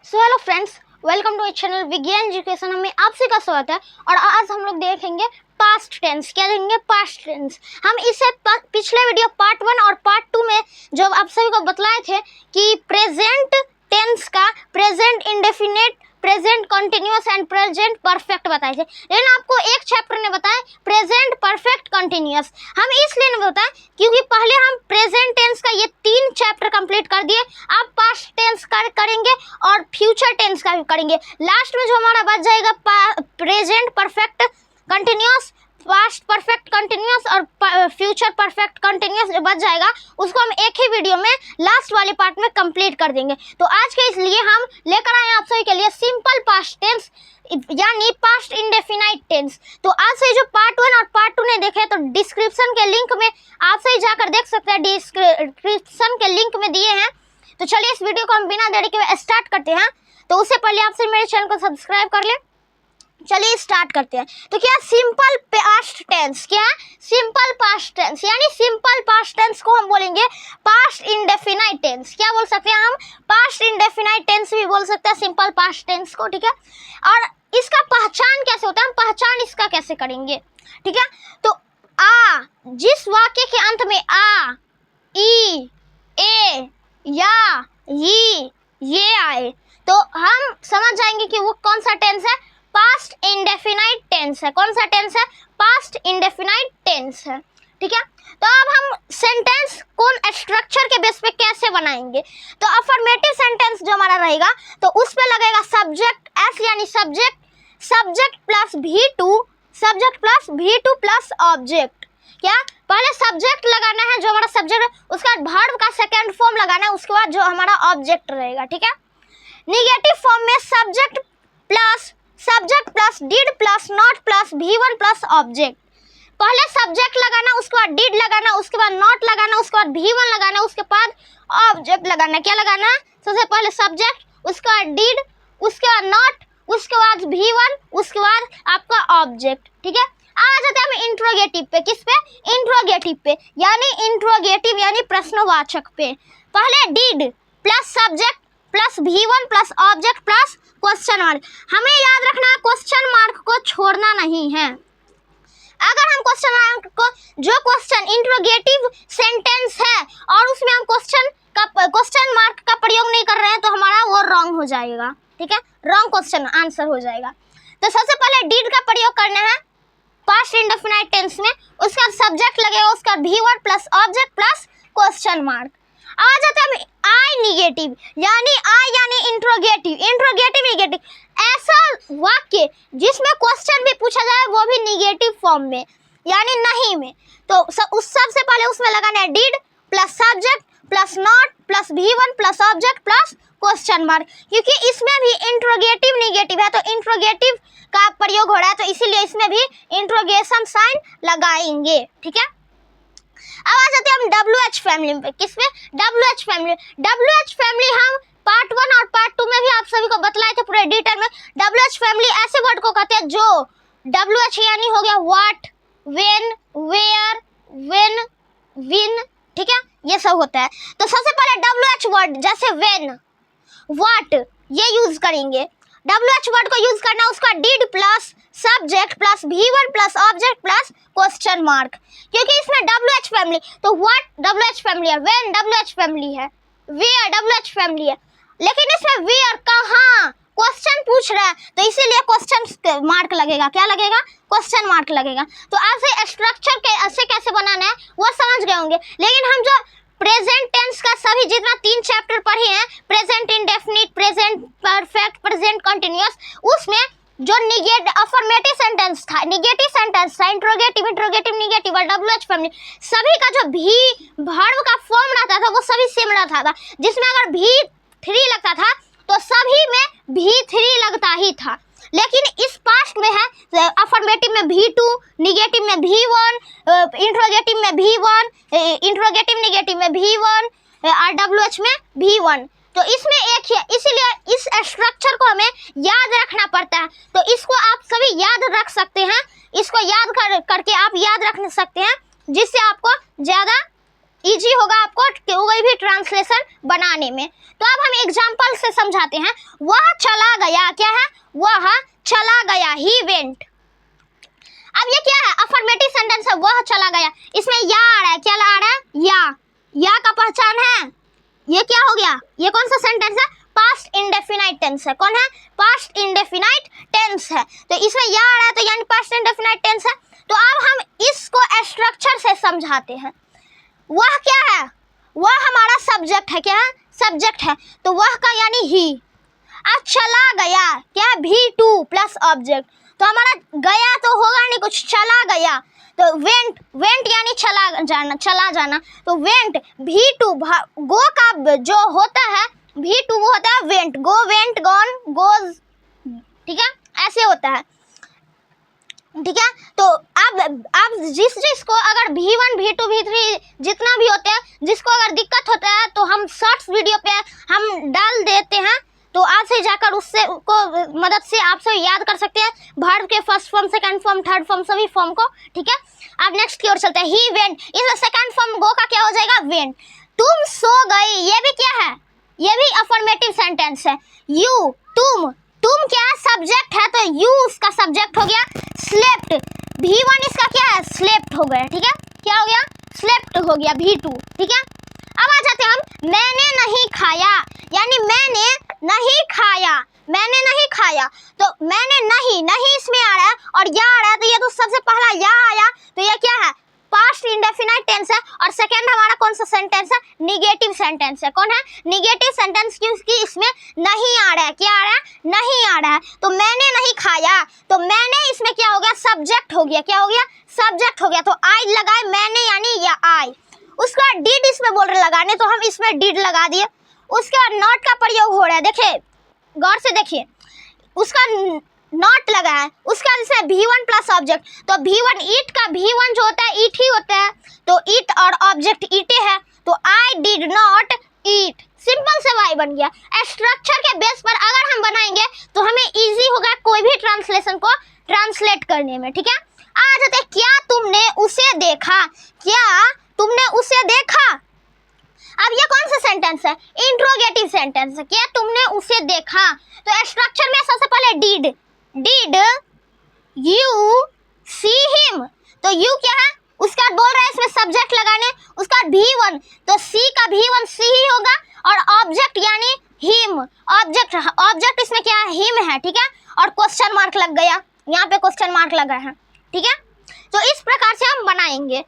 So hello friends, welcome to channel Vigyan education में आप सभी का स्वागत है। और आज हम लोग देखेंगे पास्ट टेंस। क्या देखेंगे? Past tense. हम इसे पिछले वीडियो पार्ट 1 और पार्ट 2 में जो आप सभी को बतलाए थे कि प्रेजेंट टेंस का present indefinite, present continuous and present perfect बताए थे। लेकिन आपको एक चैप्टर ने बताया प्रेजेंट परफेक्ट कंटिन्यूअस। हम इसलिए नहीं बताए क्योंकि पहले हम प्रेजेंट टेंस का ये 3 चैप्टर कंप्लीट कर दिए। आप पास्ट टेंस करेंगे और फ्यूचर टेंस का भी करेंगे। लास्ट में जो हमारा बच जाएगा present perfect continuous, past perfect continuous और फ्यूचर परफेक्ट कंटिन्यूअस जो बच जाएगा उसको हम एक ही वीडियो में लास्ट वाले पार्ट में कंप्लीट कर देंगे। तो आज के इसलिए हम लेकर आए आप सभी के लिए सिंपल पास्ट टेंस यानी पास्ट इंडेफिनाइट टेंस। तो आज से जो पार्ट 1 और पार्ट 2 ने देखे तो डिस्क्रिप्शन के लिंक में आप सही जाकर देख सकते हैं, डिस्क्रिप्शन के लिंक में दिए हैं। तो चलिए इस वीडियो को हम बिना देरी के स्टार्ट करते हैं। तो उससे पहले आपसे मेरे चैनल को सब्सक्राइब कर ले। चलिए स्टार्ट करते हैं। तो क्या सिंपल पास्ट टेंस, क्या सिंपल पास्ट टेंस यानी सिंपल पास्ट टेंस को हम बोलेंगे पास्ट इंडेफिनाइट टेंस। क्या बोल सकते हैं हम? पास्ट इंडेफिनाइट टेंस भी बोल सकते हैं सिंपल पास्ट टेंस को, ठीक है। और इसका पहचान कैसे होता है, हम पहचान इसका कैसे करेंगे, ठीक है। तो जिस वाक्य के अंत में आ, ई, ए, या, ये आए तो हम समझ जाएंगे कि वो कौन सा टेंस है, पास्ट इंडेफिनाइट टेंस है। कौन सा टेंस है? पास्ट इंडेफिनाइट टेंस है, ठीक है। तो अब हम सेंटेंस कौन स्ट्रक्चर के बेस पे कैसे बनाएंगे? तो अफर्मेटिव सेंटेंस जो हमारा रहेगा तो उस पे लगेगा सब्जेक्ट एस यानी subject plus V2 plus object. क्या पहले सब्जेक्ट लगाना है जो हमारा सब्जेक्ट है, उसका बाद वर्ब का सेकेंड फॉर्म लगाना है, उसके बाद जो हमारा ऑब्जेक्ट रहेगा, ठीक है। निगेटिव फॉर्म में subject plus did plus not plus V1 plus object. पहले सब्जेक्ट लगाना, उसके बाद डिड लगाना, उसके बाद नॉट लगाना, उसके बाद V1 लगाना, उसके बाद ऑब्जेक्ट लगाना। क्या लगाना? सबसे पहले सब्जेक्ट, उसके बाद डिड, उसके बाद नॉट, उसके बाद V1, उसके बाद आपका ऑब्जेक्ट, ठीक है। आ जाते हैं हम इंट्रोगेटिव पे। किस पे? इंट्रोगेटिव पे यानी प्रश्नवाचक पे। पहले did plus subject plus V1 plus object plus question mark. हमें याद रखना है क्वेश्चन मार्क को छोड़ना नहीं है। अगर हम क्वेश्चन मार्क को, जो क्वेश्चन इंट्रोगेटिव सेंटेंस है और उसमें हम क्वेश्चन मार्क का प्रयोग नहीं कर रहे हैं तो हमारा वो रॉन्ग हो जाएगा, ठीक है। रॉन्ग क्वेश्चन आंसर हो जाएगा। तो सबसे पहले डिड का प्रयोग करना है पास्ट इंडेफिनाइट टेंस में, उसका सब्जेक्ट लगेगा, उसका V1 plus object plus question mark. आ जाते हैं आई निगेटिव यानी इंट्रोगेटिव ऐसा वाक्य जिसमें क्वेश्चन भी पूछा जाए वो भी निगेटिव फॉर्म में यानी नहीं में। तो सबसे पहले उसमें लगाना है did plus subject plus not plus V1 plus object plus question mark, क्योंकि इसमें भी इंट्रोगेटिव निगेटिव है तो इंट्रोगेटिव का प्रयोग हो रहा है तो इसीलिए इसमें भी इंट्रोगेशन साइन लगाएंगे, ठीक है। अब आ जाते हैं हम WH फैमिली पे। किसमें? WH फैमिली हम पार्ट 1 और पार्ट 2 में भी आप सभी को बतलाए थे पूरे डिटेल में। WH फैमिली ऐसे वर्ड को कहते हैं जो WH यानी हो गया what, when, where, when, win, ठीक है, ये सब होता है। तो सबसे पहले WH वर्ड जैसे व्हेन, व्हाट ये यूज करेंगे। WH वर्ड को यूज करना, उसका did plus subject plus V1 plus object plus question mark, क्योंकि इसमें WH फैमिली तो व्हाट WH फैमिली है, व्हेन WH फैमिली है, वेयर WH फैमिली है, लेकिन इसमें वेयर कहाँ क्वेश्चन पूछ रहा है तो इसीलिए क्वेश्चन मार्क लगेगा। क्या लगेगा? क्वेश्चन मार्क लगेगा। तो आपसे स्ट्रक्चर कैसे कैसे बनाना है वो समझ गए होंगे। लेकिन हम जो प्रेजेंट टेंस का सभी जितना 3 चैप्टर पढ़े हैं, present indefinite, present perfect, present continuous, उसमें जो अफर्मेटिव सेंटेंस था, निगेटिव सेंटेंस था, इंट्रोगेटिव निगेटिव और WH फैमिली, सभी का जो भी वर्ब का फॉर्म रहता था वो सभी सेम रहता था। जिसमें अगर V3 लगता था तो सभी में V3 लगता ही था। लेकिन इस पास्ट में है अफर्मेटिव में V2, निगेटिव में V1, इंट्रोगेटिव में V1, इंट्रोगेटिव निगेटिव में V1 और WH में V1। तो इसमें एक ही है, इसीलिए इस स्ट्रक्चर को हमें याद रखना पड़ता है। तो इसको आप सभी याद रख सकते हैं, इसको याद करके आप याद रख सकते हैं जिससे आपको ज़्यादा इजी होगा आपको कोई भी ट्रांसलेशन बनाने में। तो अब हम एग्जाम्पल से समझाते हैं। वह चला गया, क्या है, वह चला गया, ही वेंट। अब ये क्या है, अफर्मेटिव सेंटेंस है, वह चला गया। इसमें या आ रहा है, क्या आ रहा है, या का पहचान है, ये क्या हो गया, ये कौन सा सेंटेंस है, पास्ट इंडेफिनाइट टेंस है। कौन है, पास्ट इंडेफिनाइट टेंस है। तो इसमें या आ रहा है तो यानी पास्ट इंडेफिनाइट टेंस है। तो अब हम इसको स्ट्रक्चर से समझाते हैं। वह क्या है, वह हमारा सब्जेक्ट है, क्या है, सब्जेक्ट है। तो वह का यानी ही। अब चला गया, क्या है, V2 प्लस ऑब्जेक्ट। तो हमारा गया तो होगा नहीं कुछ, चला गया। तो वेंट, वेंट यानी चला जाना, चला जाना। तो वेंट, V2 गो का जो होता है V2 वो होता है वेंट, गो, वेंट, गॉन, गोज, ठीक है, ऐसे होता है, ठीक है। तो अब जिसको अगर V1 V2 V3 जितना भी होते हैं, जिसको अगर दिक्कत होता है तो हम शॉर्ट्स वीडियो पे हम डाल देते हैं। तो आज से जाकर उससे को मदद से आप सब याद कर सकते हैं वर्ब के first form, second form, third form, सभी फॉर्म को, ठीक है। अब नेक्स्ट की ओर चलते हैं। ही वेंट, इसमें सेकंड फॉर्म गो का क्या हो जाएगा, वेंट। तुम सो गई, ये भी क्या है, ये भी अफर्मेटिव सेंटेंस है। यू, तुम क्या है, सब्जेक्ट है, तो यू उसका सब्जेक्ट हो गया। स्लेप्ट, V1 इसका क्या है, स्लेप्ट हो गया, ठीक है, क्या हो गया, स्लेप्ट हो गया V2, ठीक है। अब आ जाते हैं हम, मैंने नहीं खाया, यानी मैंने नहीं खाया, मैंने नहीं खाया। तो मैंने नहीं इसमें आ रहा है और या आ रहा है, तो ये तो सबसे पहला या आया, तो ये क्या है, पास्ट इंडेफिनाइट टेंस है। और सेकंड हमारा कौन सा सेंटेंस है, निगेटिव सेंटेंस है। कौन है, निगेटिव सेंटेंस, क्योंकि इसमें नहीं आ रहा है, क्या आ रहा है, नहीं आ रहा है। तो मैंने नहीं खाया, तो मैंने इसमें क्या हो गया, सब्जेक्ट हो गया, क्या हो गया, सब्जेक्ट हो गया। तो आई लगाए, मैंने यानी या आई। उसके बाद डिड इसमें बोल रहे लगाने, तो हम इसमें डिड लगा दिए। उसके बाद नॉट का प्रयोग हो रहा है, देखिए गौर से देखिए, उसका नॉट लगा है, उसका जैसे V1 प्लस ऑब्जेक्ट। तो V1 ईट का V1 जो होता है ईट ही होता है, तो ईट और ऑब्जेक्ट ईटे है। तो I did not eat, simple से वाई बन गया। स्ट्रक्चर के बेस पर अगर हम बनाएंगे तो हमें इजी होगा कोई भी ट्रांसलेशन को ट्रांसलेट करने में, ठीक है। आ जाते, क्या तुमने उसे देखा, क्या तुमने उसे देखा। अब ये कौन सा सेंटेंस है, इंट्रोगेटिव सेंटेंस है, क्या तुमने उसे देखा। तो स्ट्रक्चर में सबसे पहले डिड यू सी हिम, तो यू क्या है, उसका बोल रहा है इसमें सब्जेक्ट लगाने। उसका V1, तो सी का V1 सी ही होगा, और ऑब्जेक्ट यानी हिम, ऑब्जेक्ट इसमें क्या है, हिम है, ठीक है। और क्वेश्चन मार्क लग गया, यहाँ पे क्वेश्चन मार्क लगा है, ठीक है। तो इस प्रकार से हम बनाएंगे।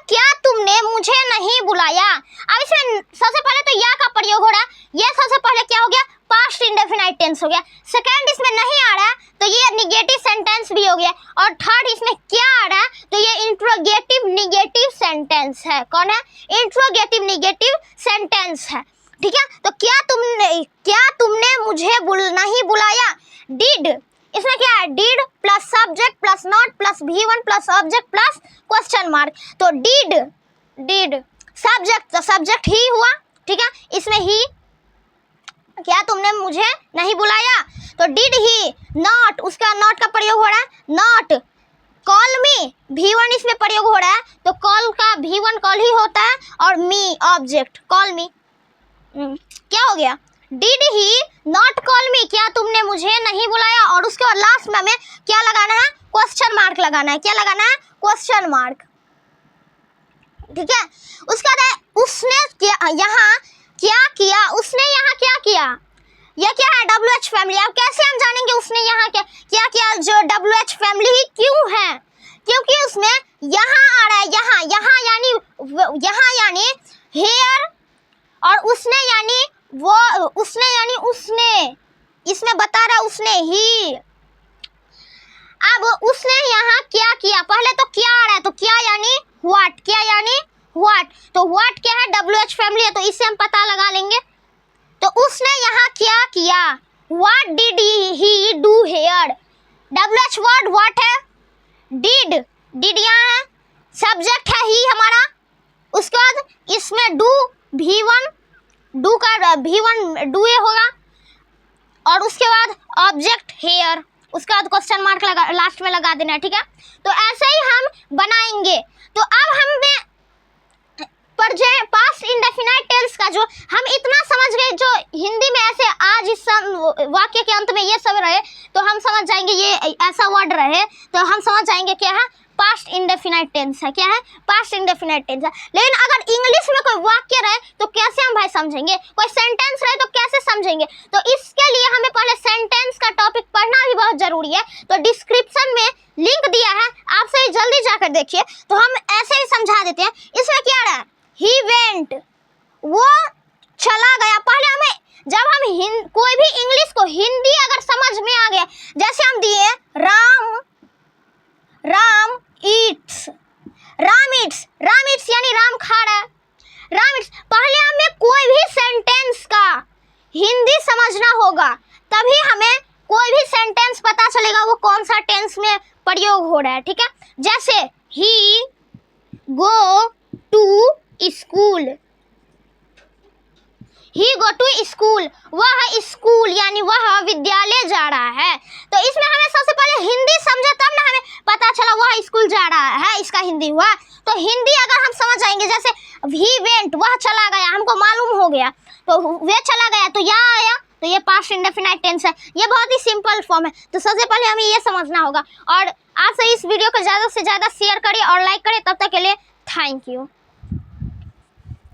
क्या तुमने मुझे नहीं बुलाया। अब इसमें सबसे पहले तो या का प्रयोग हो रहा है, ये सबसे पहले क्या हो गया, पास्ट इंडेफिनाइट टेंस हो गया। सेकंड इसमें नहीं आ रहा है, तो ये निगेटिव सेंटेंस भी हो गया। और थर्ड इसमें क्या आ रहा है, तो ये इंट्रोगेटिव निगेटिव सेंटेंस है। कौन है, इंट्रोगेटिव निगेटिव सेंटेंस है, ठीक है। तो क्या तुमने मुझे नहीं बुलाया। डिड, इसमें क्या है, did plus subject plus not plus V1 plus object plus question mark. तो डिड सब्जेक्ट, तो सब्जेक्ट ही हुआ, ठीक है। इसमें ही, क्या तुमने मुझे नहीं बुलाया, तो डिड ही। नॉट, उसका नॉट का प्रयोग हो रहा है, नॉट कॉल मी, V1 इसमें प्रयोग हो रहा है, तो कॉल का V1 कॉल ही होता है, और मी ऑब्जेक्ट, कॉल मी, क्या हो गया, डिड ही नॉट कॉल मी, क्या तुमने मुझे नहीं बुलाया। और उसके बाद लास्ट में हमें क्या लगाना है, क्वेश्चन मार्क लगाना है, क्या लगाना है, क्वेश्चन मार्क, ठीक है। उसके बाद उसने यहाँ क्या किया, उसने यहाँ क्या किया, यह क्या है, WH फैमिली। अब कैसे हम जानेंगे उसने यहाँ क्या किया, जो WH फैमिली ही क्यों है, क्योंकि उसमें यहाँ आ रहा है, यहाँ यानी हेयर, और उसने यानी वो, उसने इसमें बता रहा उसने ही। अब उसने यहाँ क्या किया, पहले तो क्या आ रहा है, तो क्या यानी व्हाट, क्या यानी व्हाट। तो व्हाट क्या है, WH फैमिली है, तो इससे हम पता लगा लेंगे। तो उसने यहाँ क्या किया, what did he do here. WH word what है, डिड यहाँ है, सब्जेक्ट है ही हमारा। उसके बाद इसमें डू V1, डू का V1 डू ये होगा, और उसके बाद ऑब्जेक्ट हेयर, उसके बाद क्वेश्चन मार्क लगा लास्ट में लगा देना, ठीक है। तो ऐसे ही हम बनाएंगे। तो अब हमें पास्ट इंडेफिनाइट टेंस का जो हम इतना समझ गए, जो हिंदी में ऐसे आज इस वाक्य के अंत में ये सब रहे तो हम समझ जाएंगे, ये ऐसा वर्ड रहे तो हम समझ जाएंगे क्या है, पास्ट इंडेफिनाइट टेंस है। क्या है, पास्ट इंडेफिनाइट टेंस है। लेकिन अगर इंग्लिश में कोई वाक्य रहे तो कैसे हम भाई समझेंगे, कोई सेंटेंस रहे तो कैसे समझेंगे? तो इसके लिए हमें पहले सेंटेंस का टॉपिक पढ़ना भी बहुत जरूरी है। तो डिस्क्रिप्शन में लिंक दिया है, आप सही जल्दी जाकर देखिए। तो हम ऐसे ही समझा देते हैं। इसमें क्या रहा, ही वेंट, वो चला गया। पहले हमें जब हम कोई भी इंग्लिश को हिंदी अगर समझ में आ गया, जैसे हम दिए राम ईट्स, राम ईट्स यानी राम खा रहा है, राम ईट्स। पहले हमें कोई भी सेंटेंस का हिंदी समझना होगा, तभी हमें कोई भी सेंटेंस पता चलेगा वो कौन सा टेंस में प्रयोग हो रहा है। ठीक है, जैसे he go to school, he go to school, वह स्कूल यानी वह विद्यालय जा रहा है। तो इसमें हमें सबसे पहले हिंदी समझे तब ना हमें पता चला वह स्कूल जा रहा है, इसका हिंदी हुआ। तो हिंदी अगर हम समझ जाएंगे, जैसे ही वेंट, वह चला गया, हमको मालूम हो गया, तो वे चला गया तो यहाँ आया, तो ये पास्ट इंडेफिनाइट टेंस है। ये बहुत ही सिंपल फॉर्म है। तो सबसे पहले हमें ये समझना होगा। और आप इस वीडियो को ज़्यादा से ज़्यादा शेयर करिए और लाइक करिए। तब तक के लिए थैंक यू।